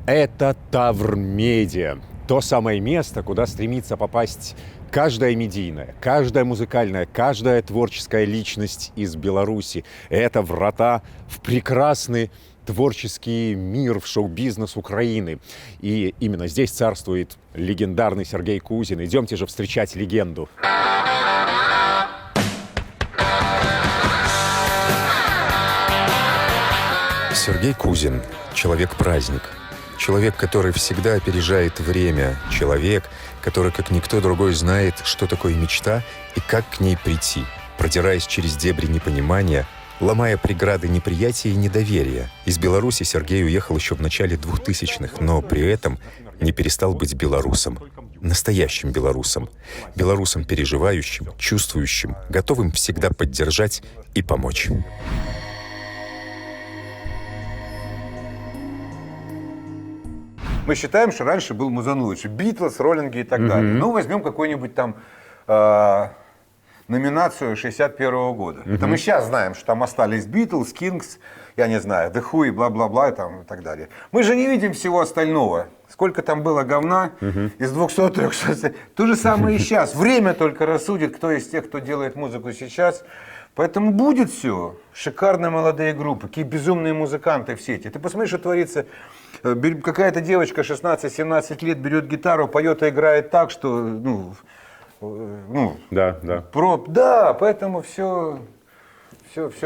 Это Тавр Медиа. То самое место, куда стремится попасть каждая медийная, каждая музыкальная, каждая творческая личность из Беларуси. Это врата в прекрасный творческий мир, в шоу-бизнес Украины. И именно здесь царствует легендарный Сергей Кузин. Идемте же встречать легенду. Сергей Кузин – человек-праздник. Человек, который всегда опережает время. Человек, который, как никто другой, знает, что такое мечта и как к ней прийти, продираясь через дебри непонимания, ломая преграды неприятия и недоверия. Из Беларуси Сергей уехал еще в начале 2000-х, но при этом не перестал быть белорусом. Настоящим белорусом. Белорусом переживающим, чувствующим, готовым всегда поддержать и помочь. Мы считаем, что раньше был музанул, Битлз, Роллинги и так далее. Ну, возьмем какую-нибудь там номинацию 61-го года. Это мы сейчас знаем, что там остались Битлз, Кингс, я не знаю, The Who и бла-бла-бла и так далее. Мы же не видим всего остального. Сколько там было говна из 200-300. То же самое и сейчас. Время только рассудит, кто из тех, кто делает музыку сейчас. Поэтому будет все. Шикарные молодые группы, какие безумные музыканты все эти. Ты посмотри, что творится. Какая-то девочка 16-17 лет берет гитару, поет и играет так, что, да, поэтому все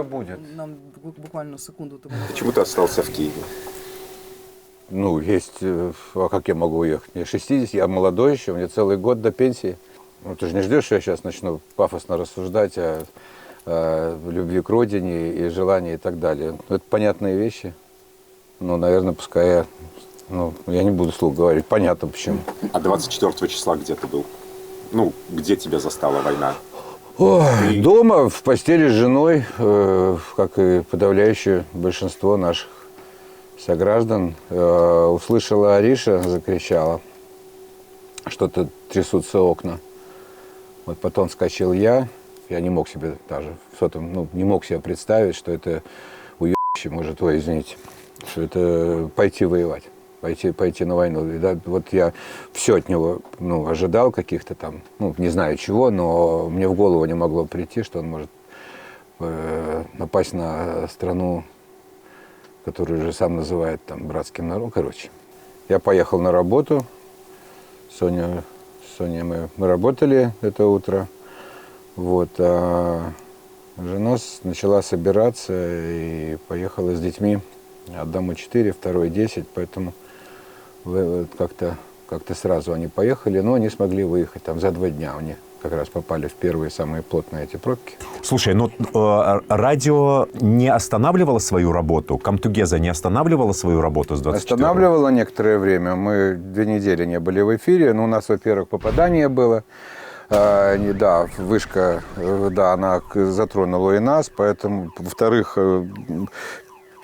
будет. Нам буквально секунду. Почему ты остался в Киеве? Есть, а как я могу уехать? Мне 60, я молодой еще, мне целый год до пенсии. Ты же не ждешь, что я сейчас начну пафосно рассуждать о любви к родине и желании и так далее. Это понятные вещи. Наверное, пускай я не буду вслух говорить. Понятно почему. А 24 числа где ты был? Где тебя застала война? Дома, в постели с женой, как и подавляющее большинство наших сограждан. Услышала Ариша, закричала. Что-то трясутся окна. Вот потом вскочил я. Я не мог себе даже не мог себе представить, что это уебище может, извините, что это пойти воевать, пойти на войну. И да, вот я все от него ожидал каких-то там, не знаю чего, но мне в голову не могло прийти, что он может напасть на страну, которую же сам называет там братским народом. Я поехал на работу, с Соней мы работали это утро. А жена начала собираться и поехала с детьми. Одному 4, второй 10, поэтому как-то сразу они поехали, но не смогли выехать. Там за 2 дня они как раз попали в первые самые плотные эти пробки. Слушай, радио не останавливало свою работу? Камтугеза не останавливала свою работу с 24-го? Останавливало некоторое время. Мы 2 недели не были в эфире. У нас, во-первых, попадание было. Вышка, она затронула и нас, поэтому, во-вторых,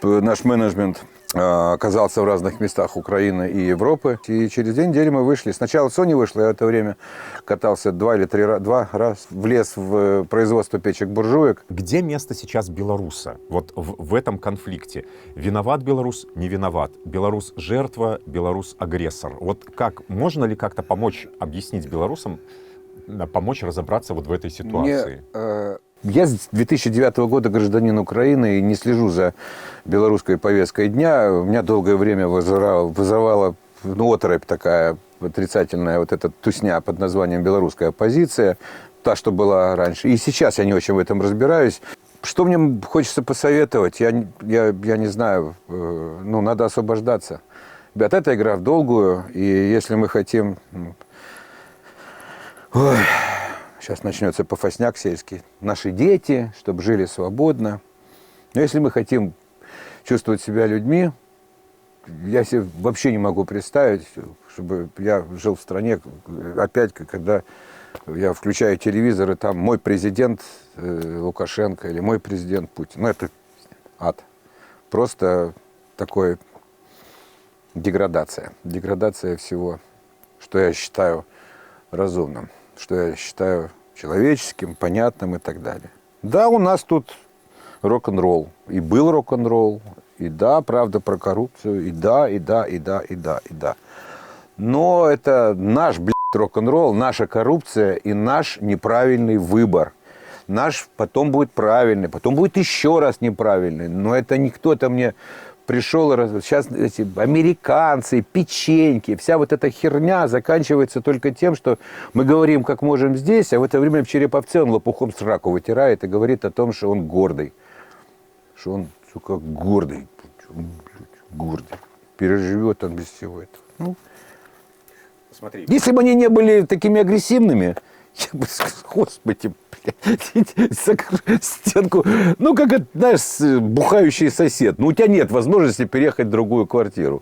наш менеджмент оказался в разных местах Украины и Европы. И через 2 недели мы вышли. Сначала Соня вышла, я в это время катался 2 раза в лес в производство печек-буржуек. Где место сейчас белоруса? Вот в этом конфликте. Виноват белорус, не виноват? Белорус жертва, белорус агрессор. Вот можно ли как-то помочь, объяснить белорусам, помочь разобраться вот в этой ситуации? Я с 2009 года гражданин Украины и не слежу за белорусской повесткой дня. У меня долгое время вызывала оторопь такая отрицательная, вот эта тусня под названием «белорусская оппозиция», та, что была раньше. И сейчас я не очень в этом разбираюсь. Что мне хочется посоветовать? Я не знаю. Надо освобождаться. Ребят, это игра в долгую, и если мы хотим... Сейчас начнется пафосняк сельский. Наши дети, чтобы жили свободно. Но если мы хотим чувствовать себя людьми, я себе вообще не могу представить, чтобы я жил в стране, опять, когда я включаю телевизор, и там мой президент Лукашенко или мой президент Путин. Это ад. Просто такой деградация. Деградация всего, что я считаю разумным, что я считаю человеческим, понятным и так далее. Да, у нас тут рок-н-ролл. И был рок-н-ролл, и да, правда про коррупцию, и да. Но это наш, рок-н-ролл, наша коррупция и наш неправильный выбор. Наш потом будет правильный, потом будет еще раз неправильный. Но это не кто-то мне пришел, сейчас эти американцы, печеньки, вся вот эта херня заканчивается только тем, что мы говорим, как можем здесь, а в это время в Череповце он лопухом сраку вытирает и говорит о том, что он гордый. Что он, сука, гордый. Гордый. Переживет он без всего этого. Ну, Смотри. если бы они не были такими агрессивными, я бы сказал, господи, блядь, стенку. Ну, как это, знаешь, бухающий сосед. Ну, у тебя нет возможности переехать в другую квартиру.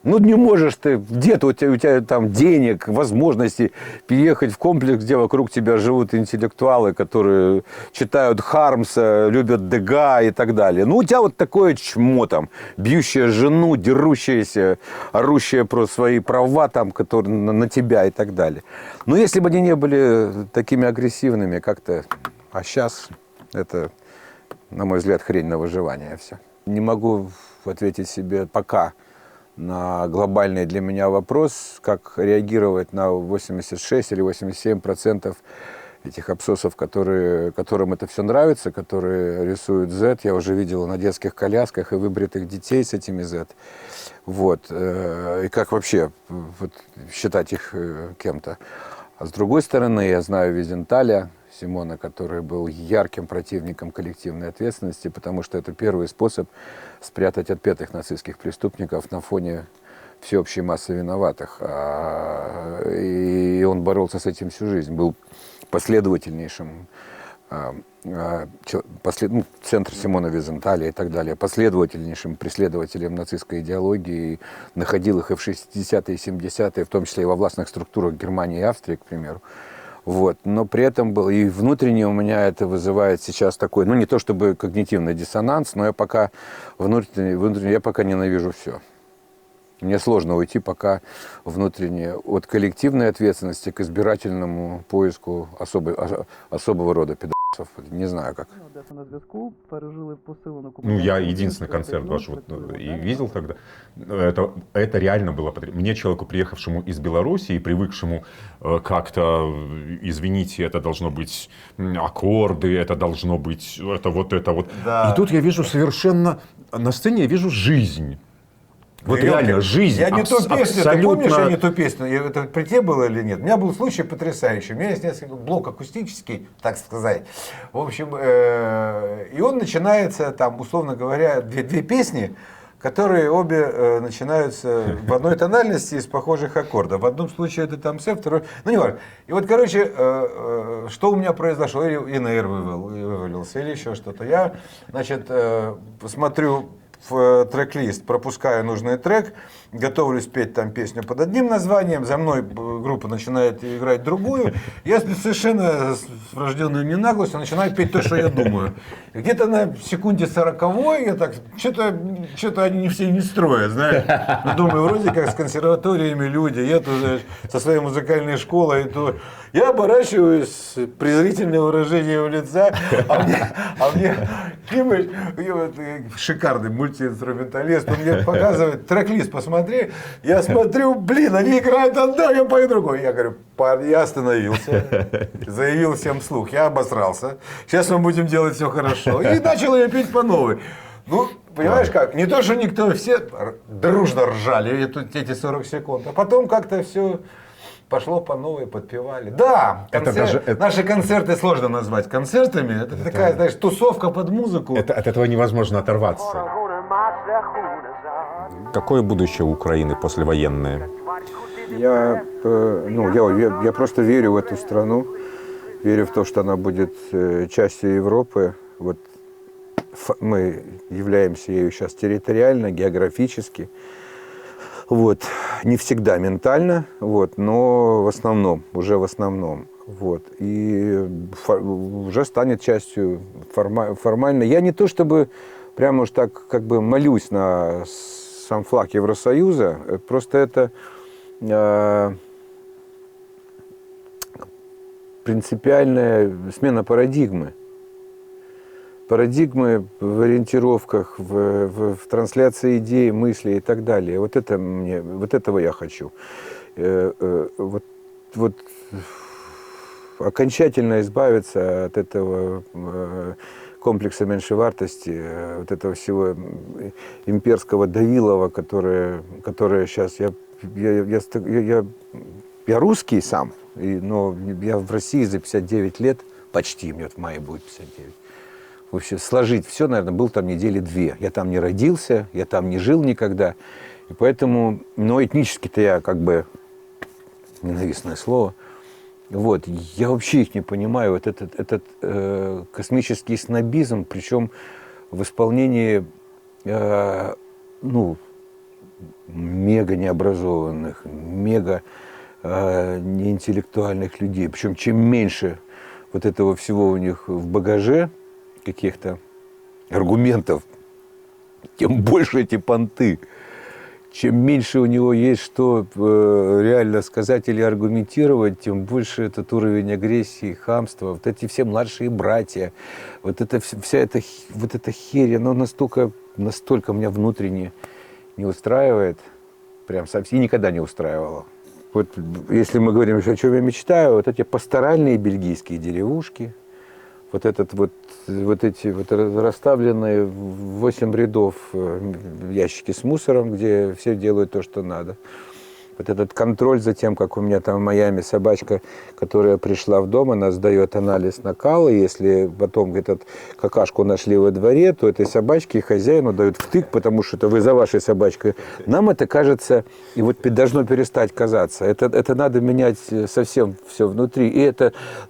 Ну, не можешь ты, где-то у тебя там денег, возможности переехать в комплекс, где вокруг тебя живут интеллектуалы, которые читают Хармса, любят Дега и так далее. Ну, у тебя вот такое чмо там, бьющее жену, дерущееся, орущее про свои права там, которые на тебя и так далее. Но если бы они не были такими агрессивными как-то, а сейчас это, на мой взгляд, хрень на выживание все. Не могу ответить себе пока на глобальный для меня вопрос, как реагировать на 86 или 87% этих абсосов, которым это все нравится, которые рисуют Z. Я уже видел на детских колясках и выбритых детей с этими Z. Вот. И как вообще вот, считать их кем-то. А с другой стороны, я знаю Визенталя Симона, который был ярким противником коллективной ответственности, потому что это первый способ спрятать отпетых нацистских преступников на фоне всеобщей массы виноватых. И он боролся с этим всю жизнь, был последовательнейшим, центр Симона Визенталя и так далее, последовательнейшим преследователем нацистской идеологии, находил их и в 60-е, и 70-е, в том числе и во властных структурах Германии и Австрии, к примеру. Вот. Но при этом был и внутренне у меня это вызывает сейчас такой, ну не то чтобы когнитивный диссонанс, но я пока внутренне я пока ненавижу все. Мне сложно уйти пока внутренне от коллективной ответственности к избирательному поиску особого рода пидорасов. Не знаю как. На зв'язку пережили посилену Ну, я единственный концерт ваш вот и видел тогда. Это реально было. Мне, человеку, приехавшему из Беларуси и привыкшему как-то, извините, это должно быть аккорды, это должно быть это вот. Да. И тут я вижу совершенно, на сцене я вижу жизнь. Вот реально, жизнь. Я не ту песню, абсолютно... ты помнишь, я не ту песню, это при тебе было или нет? У меня был случай потрясающий. У меня есть несколько блок акустический, так сказать. В общем, и он начинается, там, условно говоря, две песни, которые обе начинаются в одной тональности из похожих аккордов. В одном случае это там С, второй... Ну, не важно. И вот, короче, что у меня произошло? Или ИНР вывалился, или еще что-то. Я, значит, смотрю в трек-лист, пропускаю нужный трек, готовлюсь петь там песню под одним названием, за мной группа начинает играть другую, я совершенно с врожденной ненаглостью начинаю петь то, что я думаю. И где-то на секунде 40-й я так, что-то они не все не строят, знаешь. Но думаю, вроде как с консерваториями люди, я тут со своей музыкальной школой, то я оборачиваюсь с презрительным выражением лица, а мне Кимыч, шикарный мультиинструменталист, он мне показывает трек-лист, посмотри, я смотрю, блин, они играют одно, я пою другой. Я говорю, парни, я остановился, заявил всем вслух, я обосрался, сейчас мы будем делать все хорошо. И начал ее петь по новой. Ну, понимаешь как, не то, что никто, все дружно ржали эти 40 секунд, а потом как-то все... Пошло по новой, подпевали. Да, наши концерты сложно назвать концертами. Это такая, знаешь, тусовка под музыку. От этого невозможно оторваться. Какое будущее у Украины послевоенное? Я просто верю в эту страну, верю в то, что она будет частью Европы. Вот мы являемся ею сейчас территориально, географически. Вот. Не всегда ментально, вот, но в основном, уже в основном. Вот. И уже станет частью формально. Я не то чтобы прямо уж так как бы молюсь на сам флаг Евросоюза, просто это принципиальная смена парадигмы. парадигмы в ориентировках, в трансляции идей, мыслей и так далее. Вот этого я хочу. Вот окончательно избавиться от этого комплекса меньшевартости, вот этого всего имперского давилова, которое сейчас... Я русский сам, но я в России за 59 лет, почти, мне в мае будет 59. Вообще сложить все, наверное, был там недели 2. Я там не родился, я там не жил никогда. И поэтому, но этнически-то я как бы, ненавистное слово, вот, я вообще их не понимаю, вот этот космический снобизм, причем в исполнении, мега необразованных, мега неинтеллектуальных людей. Причем чем меньше вот этого всего у них в багаже, каких-то аргументов, тем больше эти понты. Чем меньше у него есть что реально сказать или аргументировать, тем больше этот уровень агрессии, хамства. Вот эти все младшие братья, вот эта вся эта херь, она настолько меня внутренне не устраивает, прям совсем, и никогда не устраивала. Вот если мы говорим, о чем я мечтаю, вот эти пасторальные бельгийские деревушки, вот эти расставленные в 8 рядов ящики с мусором, где все делают то, что надо. Вот этот контроль за тем, как у меня там в Майами собачка, которая пришла в дом, она сдает анализ на кал, и если потом какашку нашли во дворе, то этой собачке хозяину дают втык, потому что это вы за вашей собачкой. Нам это кажется, и вот должно перестать казаться. Это надо менять совсем все внутри,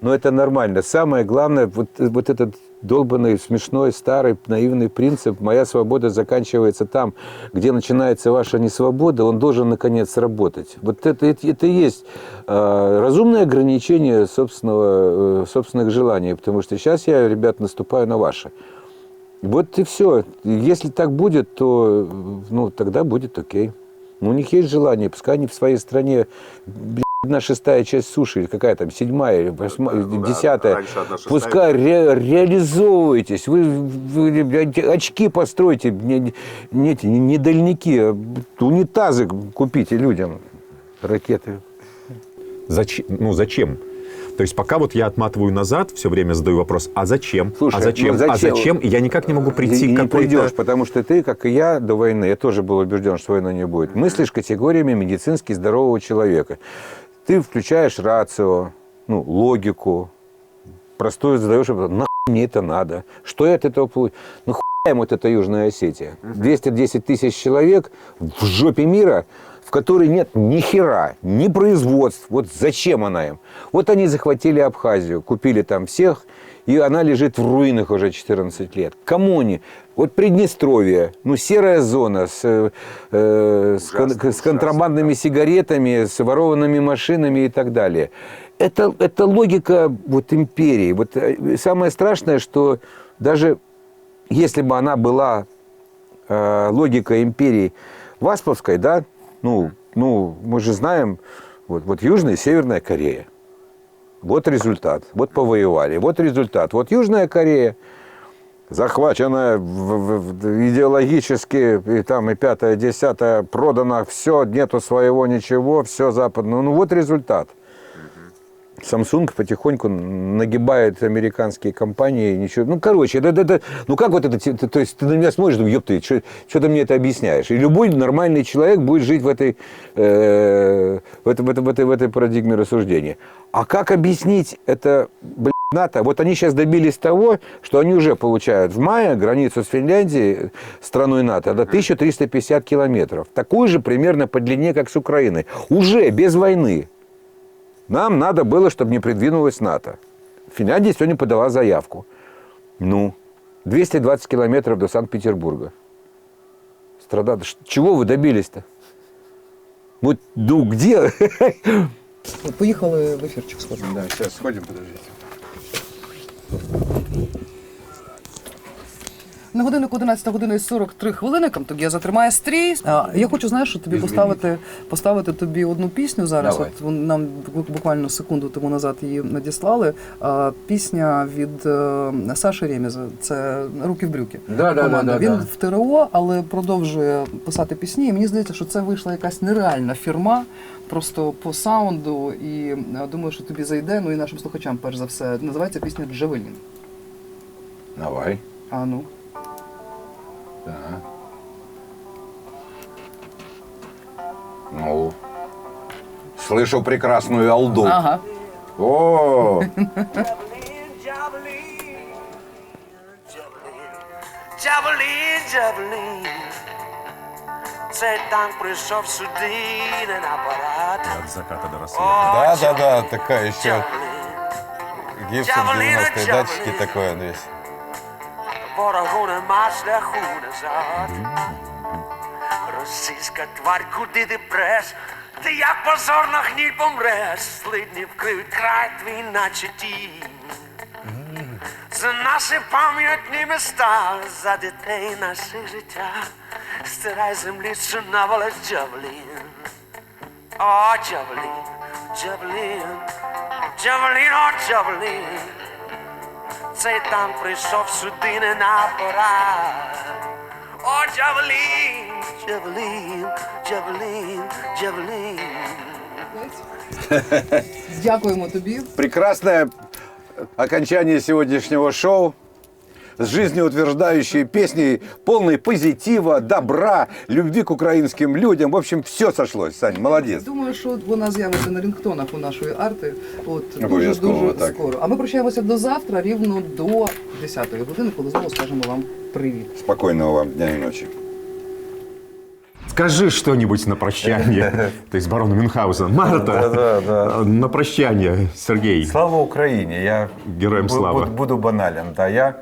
но это нормально. Самое главное, вот этот долбанный, смешной, старый, наивный принцип «моя свобода заканчивается там, где начинается ваша несвобода», он должен, наконец, сработать. Вот это и есть разумное ограничение собственных желаний, потому что сейчас я, ребят, наступаю на ваши. Вот и все. Если так будет, то тогда будет окей. У них есть желание, пускай они в своей стране... 1/6 часть суши, или какая там, 7-я, или 8-я, 10-я. Пускай реализовывайтесь. Вы очки постройте, не дальники, а унитазы купите людям. Ракеты. Зачем? То есть пока вот я отматываю назад, все время задаю вопрос, а зачем? Слушай, А зачем? И я никак не могу прийти к какой-то... Не придешь, потому что ты, как и я до войны, я тоже был убежден, что войны не будет, мыслишь категориями медицински здорового человека. Ты включаешь рацио, логику, простую задаешь вопрос, нахуй мне это надо? Что я от этого получу? Нахуй им вот эта Южная Осетия? 210 тысяч человек в жопе мира, в которой нет ни хера, ни производств. Вот зачем она им? Вот они захватили Абхазию, купили там всех, и она лежит в руинах уже 14 лет. Кому они? Вот Приднестровье, серая зона с контрабандными сигаретами, с ворованными машинами и так далее. Это логика империи. Вот самое страшное, что даже если бы она была логика империи Васповской, да, мы же знаем, вот Южная и Северная Корея. Вот результат. Вот повоевали. Вот результат. Вот Южная Корея, захваченная идеологически, и там и 5-е, 10-е, продано все, нету своего ничего, все западное. Вот результат. Samsung потихоньку нагибает американские компании, ничего. Как вот это, то есть ты на меня смотришь, думаешь, ёпты, что ты мне это объясняешь? И любой нормальный человек будет жить в этой парадигме рассуждения. А как объяснить это, НАТО? Вот они сейчас добились того, что они уже получают в мае границу с Финляндией, страной НАТО, до 1350 километров. Такую же примерно по длине, как с Украиной. Уже без войны. Нам надо было, чтобы не придвинулась НАТО. Финляндия сегодня подала заявку. 220 километров до Санкт-Петербурга. Страда. Чего вы добились-то? Где? Поїхали в ефірчик сходимо. Да, сейчас сходим, подождите. На годиннику 11 година і 43 хвилини. Камтогеза тримає стрій. Я хочу, знаєш, що тобі поставити тобі одну пісню зараз. Давай. От нам буквально секунду тому назад її надіслали. Пісня від Саші Ремеза. Це «Руки в брюки». Команда. Він в ТРО, але продовжує писати пісні. І мені здається, що це вийшла якась нереальна фірма. Просто по саунду, і думаю, що тобі зайде, ну і нашим слухачам, перш за все. Називається пісня «Джавелін». Давай. А ну. Да. Ну, слышу прекрасную алду. Ага. О, Джавелін, Джавелін, цей танк прийшов сюди не на парад. От заката до рассвета. Да, такая еще Джавелін, Гибсон 90-е, датчики такое здесь. ворогу нема шляху назад. Російська тварь, куди ти преш, ти як позорно гніль помреш, слідні вкриють край твій, наче тінь. За наші пам'ятні міста, за дітей наших життя, стирай землі, що навалить Джавелін. О, Джавелін, Джавелін, Джавелін, о, Джавелін. Цей танк прийшов сюди не на порад. О, Джавелін, Джавелін, Джавелін, Джавелін. Дякуємо тобі. прекрасное окончание сегодняшнего шоу с жизнеутверждающей песней, полной позитива, добра, любви к украинским людям. В общем, все сошлось. Сань, молодец. Думаю, що вона з'явиться на рінгтонах у нашої арти. От Обов'язково, дуже так. скоро. А ми прощаємося до завтра, рівно до 10-ї години, коли знову скажемо вам привіт. Спокойного вам дня и ночи. Скажи что-нибудь на прощание. То есть барону Мюнхгаузен. Марта, Да. на прощание, Сергей. Слава Украине. Я Героям слава. буду банален. Да, я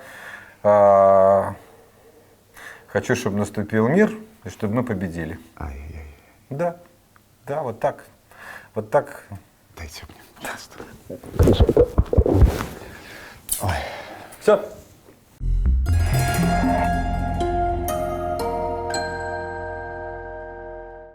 хочу, чтобы наступил мир и чтобы мы победили. Ай-яй-яй. Да, вот так. Вот так. Дайте мне, пожалуйста. Все.